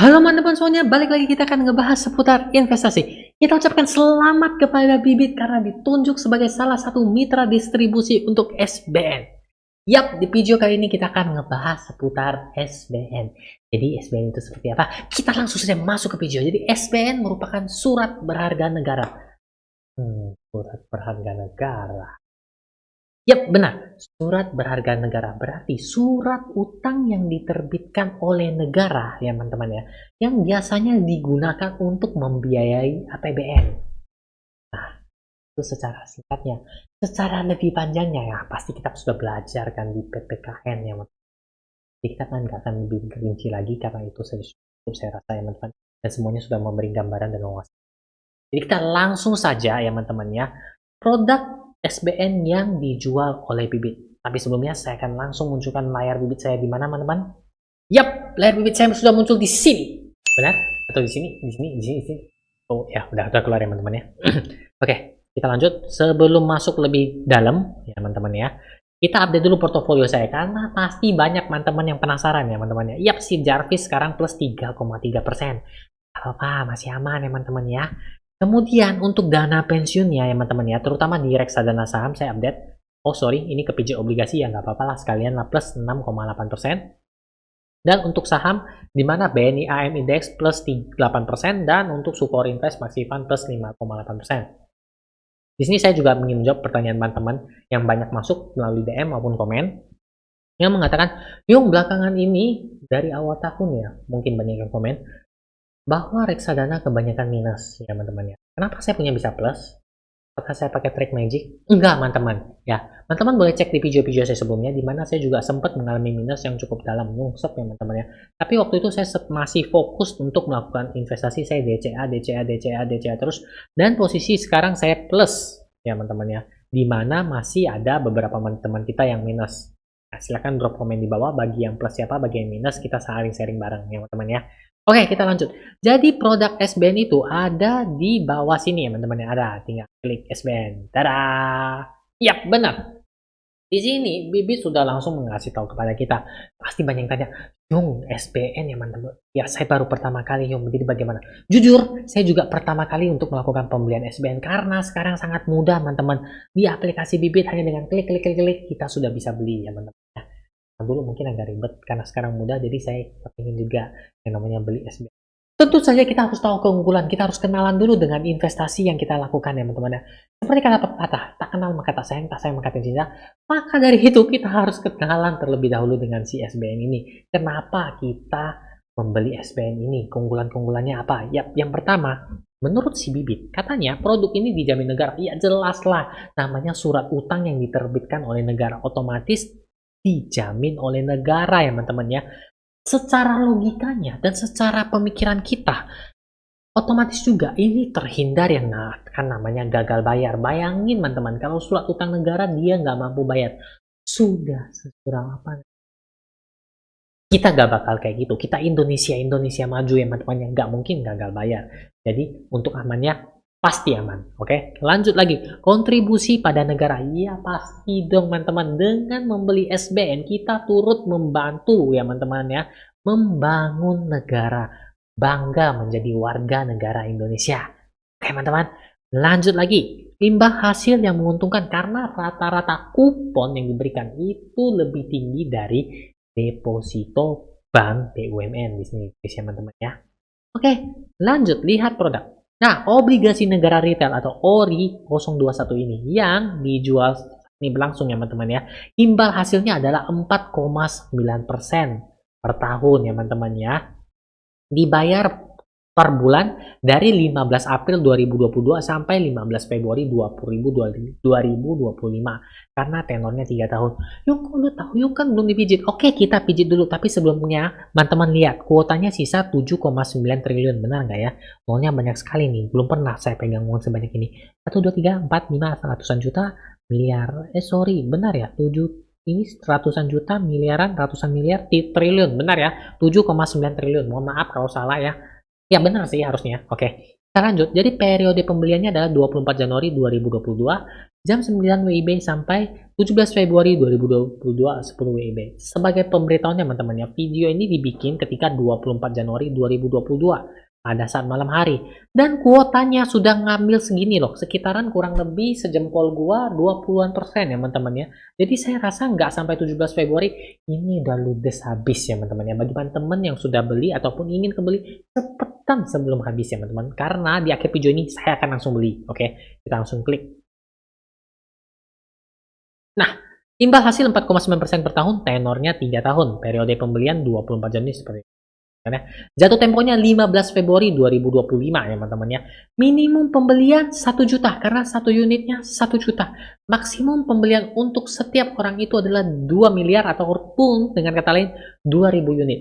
Halo teman-teman semuanya, balik lagi kita akan ngebahas seputar investasi. Kita ucapkan selamat kepada Bibit karena ditunjuk sebagai salah satu mitra distribusi untuk SBN. Yap, di video kali ini kita akan ngebahas seputar SBN. Jadi SBN itu seperti apa? Kita langsung saja masuk ke video. Jadi SBN merupakan surat berharga negara. Surat berharga negara. Yap, benar. Surat berharga negara berarti surat utang yang diterbitkan oleh negara ya teman-teman ya, yang biasanya digunakan untuk membiayai APBN. Nah, itu secara singkatnya. Secara lebih panjangnya ya, pasti kita sudah belajar kan di PPKN ya teman-teman. Jadi kita kan nggak akan lebih rinci lagi karena itu cukup saya rasa ya teman-teman. Dan semuanya sudah memberi gambaran dan wawasan. Jadi kita langsung saja ya teman-teman ya. Produk SBN yang dijual oleh Bibit. Tapi sebelumnya saya akan langsung munculkan layar Bibit saya di mana, teman-teman? Yap, layar Bibit saya sudah muncul di sini. Benar? Atau di sini? Di sini. Oh ya, udah keluar ya, teman-teman ya. Oke, kita lanjut. Sebelum masuk lebih dalam, ya teman-teman ya. Kita update dulu portofolio saya karena pasti banyak teman-teman yang penasaran ya, teman-teman ya. Yap, si Jarvis sekarang plus 3,3%. Apa-apa, masih aman ya, teman-teman ya. Kemudian untuk dana pensiunnya ya teman-teman ya, terutama di reksadana saham saya update. Oh sorry, ini ke PJ obligasi ya, nggak apa-apa lah sekalian lah, plus 6,8%. Dan untuk saham di mana BNI AM Index plus 8% dan untuk Sukor Invest Maxivan plus 5,8%. Di sini saya juga ingin menjawab pertanyaan teman-teman yang banyak masuk melalui DM maupun komen yang mengatakan, Yung belakangan ini dari awal tahun ya, mungkin banyak yang komen bahwa reksadana kebanyakan minus ya teman-teman ya. Kenapa saya punya bisa plus? Apakah saya pakai trik magic? Enggak teman-teman ya. Teman-teman boleh cek di video-video saya sebelumnya di mana saya juga sempat mengalami minus yang cukup dalam, nyungsep ya teman-teman ya. Tapi waktu itu saya masih fokus untuk melakukan investasi, saya DCA terus, dan posisi sekarang saya plus ya teman-teman ya. Di mana masih ada beberapa teman kita yang minus. Nah, silahkan drop komen di bawah bagi yang plus siapa, bagi yang minus, kita saling sharing bareng ya teman-teman ya. Oke, kita lanjut. Jadi produk SBN itu ada di bawah sini ya teman-teman. Ada, tinggal klik SBN. Tada! Yap, benar. Di sini Bibit sudah langsung mengasih tahu kepada kita. Pasti banyak yang tanya, Yung SBN ya teman-teman. Ya saya baru pertama kali Yung, jadi bagaimana? Jujur, saya juga pertama kali untuk melakukan pembelian SBN karena sekarang sangat mudah teman-teman. Di aplikasi Bibit hanya dengan klik kita sudah bisa beli ya teman-teman. Dulu mungkin agak ribet karena sekarang mudah, jadi saya ingin juga yang namanya beli SBN. Tentu saja kita harus tahu keunggulan, kita harus kenalan dulu dengan investasi yang kita lakukan ya teman-teman. Seperti kata pepatah, tak kenal maka tak sayang maka cinta. Maka dari itu kita harus kenalan terlebih dahulu dengan si SBN ini. Kenapa kita membeli SBN ini? Keunggulan-keunggulannya apa? Ya, yang pertama, menurut si Bibit, katanya produk ini dijamin negara. Ya jelas lah, namanya surat utang yang diterbitkan oleh negara, otomatis dijamin oleh negara ya teman-teman ya. Secara logikanya dan secara pemikiran kita otomatis juga ini terhindar yang kan namanya gagal bayar. Bayangin teman-teman kalau surat utang negara dia nggak mampu bayar, sudah sekurang apa kita gak bakal kayak gitu. Kita Indonesia maju ya teman-teman, yang nggak mungkin gagal bayar. Jadi untuk amannya pasti aman. Oke, lanjut lagi. Kontribusi pada negara. Iya pasti dong teman-teman. Dengan membeli SBN kita turut membantu ya teman-teman ya, membangun negara. Bangga menjadi warga negara Indonesia. Oke teman-teman, lanjut lagi. Limbah hasil yang menguntungkan karena rata-rata kupon yang diberikan itu lebih tinggi dari deposito bank BUMN di sini ya teman-teman ya. Oke, lanjut lihat produk. Nah, obligasi negara retail atau ORI 021 ini yang dijual ini berlangsung ya teman-teman ya. Imbal hasilnya adalah 4,9% per tahun ya teman-teman ya. Dibayar per bulan dari 15 April 2022 sampai 15 Februari 2025 karena tenornya 3 tahun. Yung kok lu tahu, yung kan belum dipijit. Oke, kita pijit dulu, tapi sebelumnya teman-teman lihat kuotanya sisa 7,9 triliun, benar nggak ya? Uangnya banyak sekali nih, belum pernah saya pegang uang sebanyak ini. 1 2 3 4 5 ratusan juta miliar. Benar ya? 7 ini ratusan juta miliaran, ratusan miliar, triliun, benar ya? 7,9 triliun. Mohon maaf kalau salah ya. Ya benar sih harusnya. Oke, kita lanjut. Jadi periode pembeliannya adalah 24 Januari 2022 jam 9 WIB sampai 17 Februari 2022 10 WIB. Sebagai pemberitahuan teman-teman ya, video ini dibikin ketika 24 Januari 2022 pada saat malam hari, dan kuotanya sudah ngambil segini loh, sekitaran kurang lebih sejempol gua 20-an% ya teman-teman ya. Jadi saya rasa nggak sampai 17 Februari ini udah ludes habis ya teman-teman ya. Bagi teman-teman yang sudah beli ataupun ingin kembali, cepetan sebelum habis ya teman-teman, karena di akhir video ini saya akan langsung beli. Oke, kita langsung klik. Nah, imbal hasil 4,9% per tahun, tenornya 3 tahun, periode pembelian 24 Januari seperti itu. Jatuh temponya 15 Februari 2025 ya teman-teman ya. Minimum pembelian 1 juta karena satu unitnya 1 juta. Maksimum pembelian untuk setiap orang itu adalah 2 miliar ataupun dengan kata lain 2000 unit.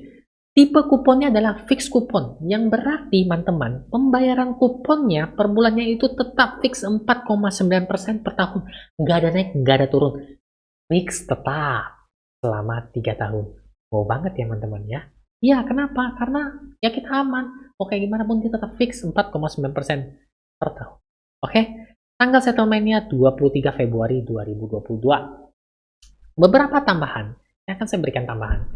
Tipe kuponnya adalah fix kupon, yang berarti teman-teman pembayaran kuponnya per bulannya itu tetap fix 4,9% per tahun. Nggak ada naik, nggak ada turun. Fix tetap selama 3 tahun. Wow banget ya teman-teman ya. Iya, kenapa? Karena ya kita aman. Oke, gimana pun dia tetap fix 4,9% per tahun. Oke, tanggal settlementnya 23 Februari 2022. Beberapa tambahan yang akan saya berikan tambahan.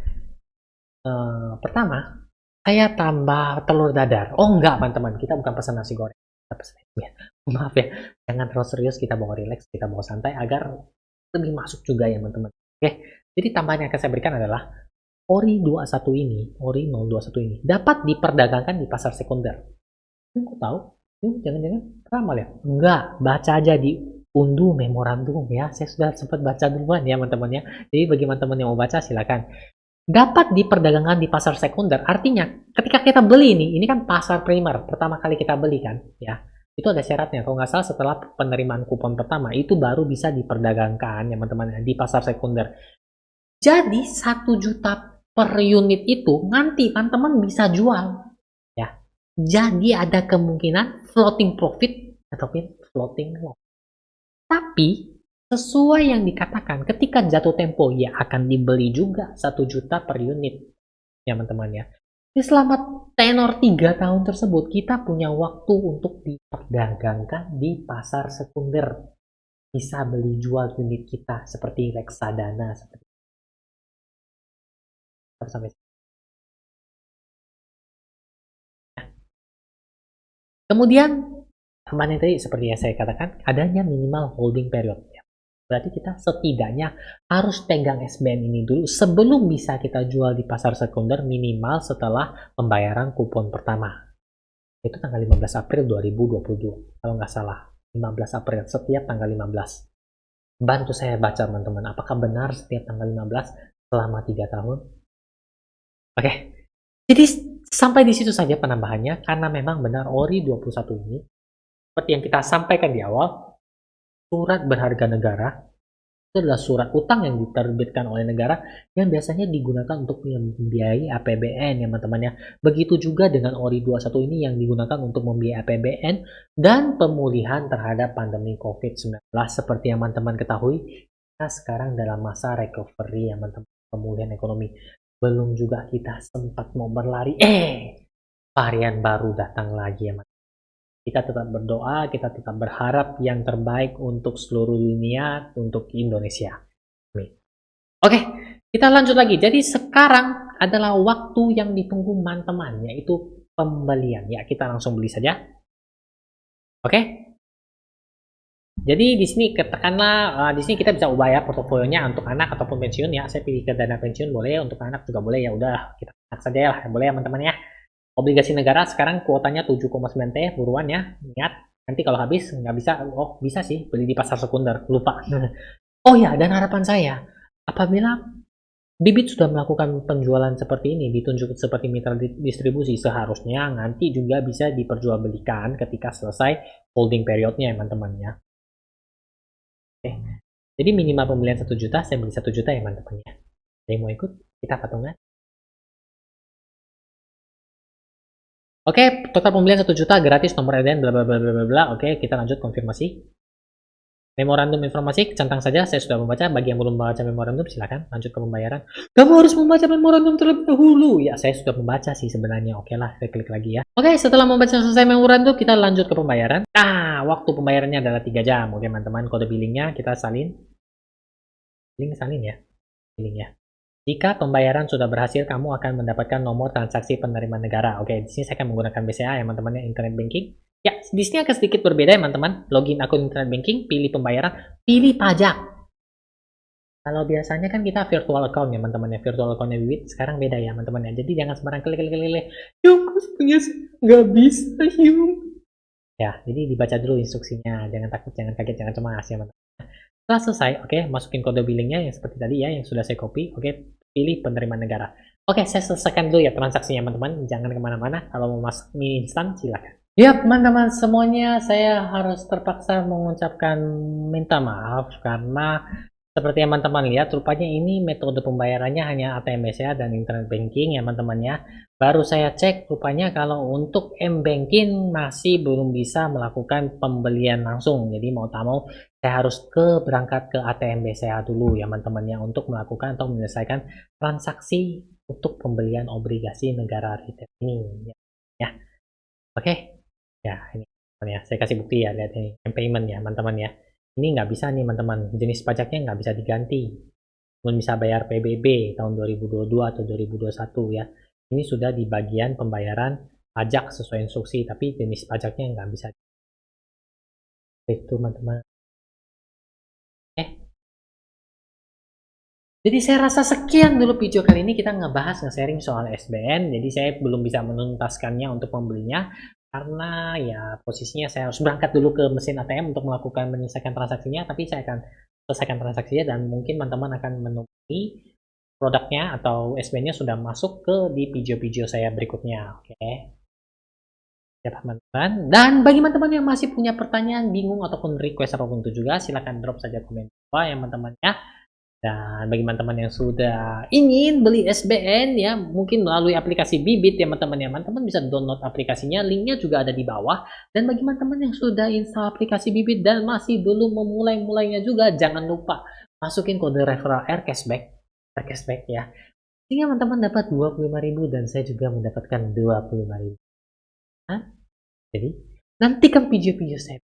Pertama, saya tambah telur dadar. Oh enggak, teman-teman, kita bukan pesan nasi goreng. Kita pesan ya. Maaf ya, jangan terlalu serius, kita bawa relax, kita bawa santai agar lebih masuk juga ya teman-teman. Oke, jadi tambahan yang akan saya berikan adalah Ori 21 ini, Ori 021 ini dapat diperdagangkan di pasar sekunder. Kok tahu? Jangan-jangan ramal ya? Enggak, baca aja di unduh memorandum ya. Saya sudah sempat baca duluan ya teman-teman ya. Jadi bagi teman-teman yang mau baca silakan. Dapat diperdagangkan di pasar sekunder, artinya ketika kita beli ini kan pasar primer, pertama kali kita beli kan ya. Itu ada syaratnya, kalau nggak salah setelah penerimaan kupon pertama itu baru bisa diperdagangkan ya teman-teman di pasar sekunder. Jadi 1 juta per unit itu nanti teman-teman bisa jual ya. Jadi ada kemungkinan floating profit ataupun floating loss. Tapi sesuai yang dikatakan ketika jatuh tempo ya akan dibeli juga 1 juta per unit ya teman-teman ya. Di selama tenor 3 tahun tersebut kita punya waktu untuk diperdagangkan di pasar sekunder. Bisa beli jual unit kita seperti reksadana seperti sampai. Kemudian tambahan yang tadi seperti yang saya katakan, adanya minimal holding period. Berarti kita setidaknya harus pegang SBN ini dulu sebelum bisa kita jual di pasar sekunder minimal setelah pembayaran kupon pertama. Itu tanggal 15 April 2022 kalau nggak salah. 15 April setiap tanggal 15. Bantu saya baca teman-teman, apakah benar setiap tanggal 15 selama 3 tahun? Oke, jadi sampai di situ saja penambahannya, karena memang benar Ori 21 ini, seperti yang kita sampaikan di awal, surat berharga negara, itu adalah surat utang yang diterbitkan oleh negara yang biasanya digunakan untuk membiayai APBN ya teman-teman ya. Begitu juga dengan Ori 21 ini yang digunakan untuk membiayai APBN dan pemulihan terhadap pandemi COVID-19. Seperti yang teman-teman ketahui, kita sekarang dalam masa recovery ya teman-teman, pemulihan ekonomi. Belum juga kita sempat mau berlari, varian baru datang lagi ya. Kita tetap berdoa, kita tetap berharap yang terbaik untuk seluruh dunia, untuk Indonesia. Amin. Oke, kita lanjut lagi. Jadi sekarang adalah waktu yang ditunggu teman-teman, yaitu pembelian. Ya, kita langsung beli saja. Oke. Jadi di sini katakanlah di sini kita bisa ubah ya portofolionya untuk anak ataupun pensiun ya. Saya pilih ke dana pensiun boleh, untuk anak juga boleh ya. Udah kita anak saja lah, boleh ya teman-teman ya. Obligasi negara sekarang kuotanya 7,9 T, buruan ya. Ingat, nanti kalau habis nggak bisa, oh bisa sih beli di pasar sekunder, lupa. Oh ya, dan harapan saya apabila Bibit sudah melakukan penjualan seperti ini, ditunjuk seperti mitra distribusi, seharusnya nanti juga bisa diperjualbelikan ketika selesai holding periodnya teman-teman ya. Oke. Jadi minimal pembelian 1 juta, saya beli 1 juta ya teman-teman ya. Ada yang mau ikut? Kita patungan. Oke, total pembelian 1 juta gratis, nomor EDN bla bla bla bla bla. Oke, kita lanjut konfirmasi. Memorandum informasi, centang saja, saya sudah membaca. Bagi yang belum membaca memorandum, silakan lanjut ke pembayaran. Kamu harus membaca memorandum terlebih dahulu. Ya, saya sudah membaca sih sebenarnya. Oke lah, saya klik lagi ya. Oke, setelah membaca selesai memorandum, kita lanjut ke pembayaran. Nah, waktu pembayarannya adalah 3 jam. Oke, teman-teman, kode billingnya kita salin. link salin ya, link ya. Jika pembayaran sudah berhasil, kamu akan mendapatkan nomor transaksi penerimaan negara. Oke, di sini saya akan menggunakan BCA ya teman-teman ya, internet banking. Ya, di sini akan sedikit berbeda ya teman-teman. Login akun internet banking, pilih pembayaran, pilih pajak. Kalau biasanya kan kita virtual account ya teman-teman ya, virtual accountnya Bibit. Sekarang beda ya teman-teman ya. Jadi jangan sembarang klik. Yung, punya nggak bisa yung. Ya, jadi dibaca dulu instruksinya. Jangan takut, jangan kaget, jangan cemas ya teman-teman. Setelah selesai, oke, masukin kode billingnya yang seperti tadi ya, yang sudah saya copy. Oke, pilih penerimaan negara. Oke, saya selesaikan dulu ya transaksinya teman-teman. Jangan kemana-mana. Kalau mau masuk mie instan, silakan. Ya teman-teman semuanya, saya harus terpaksa mengucapkan minta maaf karena seperti yang teman-teman lihat, rupanya ini metode pembayarannya hanya ATM BCA dan internet banking ya teman-teman ya. Baru saya cek, rupanya kalau untuk M-Banking masih belum bisa melakukan pembelian langsung. Jadi mau tak mau, saya harus berangkat ke ATM BCA dulu ya teman-teman ya, untuk melakukan atau menyelesaikan transaksi untuk pembelian obligasi negara retail ini. Ya, oke. Ya, ini ya, saya kasih bukti ya, lihat ini, M-Payment ya teman-teman ya. Ini nggak bisa nih teman-teman, jenis pajaknya nggak bisa diganti. Cuma bisa bayar PBB tahun 2022 atau 2021 ya. Ini sudah di bagian pembayaran pajak sesuai instruksi, tapi jenis pajaknya nggak bisa. Itu teman-teman. Jadi saya rasa sekian dulu video kali ini, kita ngebahas nge-sharing soal SBN. Jadi saya belum bisa menuntaskannya untuk membelinya karena ya posisinya saya harus berangkat dulu ke mesin ATM untuk melakukan menyelesaikan transaksinya, tapi saya akan selesaikan transaksinya dan mungkin teman-teman akan menemui produknya atau SBN-nya sudah masuk ke di video-video saya berikutnya. Oke. Ya teman-teman. Dan bagi teman-teman yang masih punya pertanyaan, bingung ataupun request apapun itu juga, silahkan drop saja komen bawah ya teman-teman ya. Dan bagi teman-teman yang sudah ingin beli SBN ya, mungkin melalui aplikasi Bibit ya teman-teman ya, teman-teman bisa download aplikasinya, linknya juga ada di bawah. Dan bagi teman-teman yang sudah install aplikasi Bibit dan masih belum memulainya juga, jangan lupa masukin kode referral R cashback ya. Sehingga teman-teman dapat 25.000 dan saya juga mendapatkan 25.000. Jadi nantikan video-video saya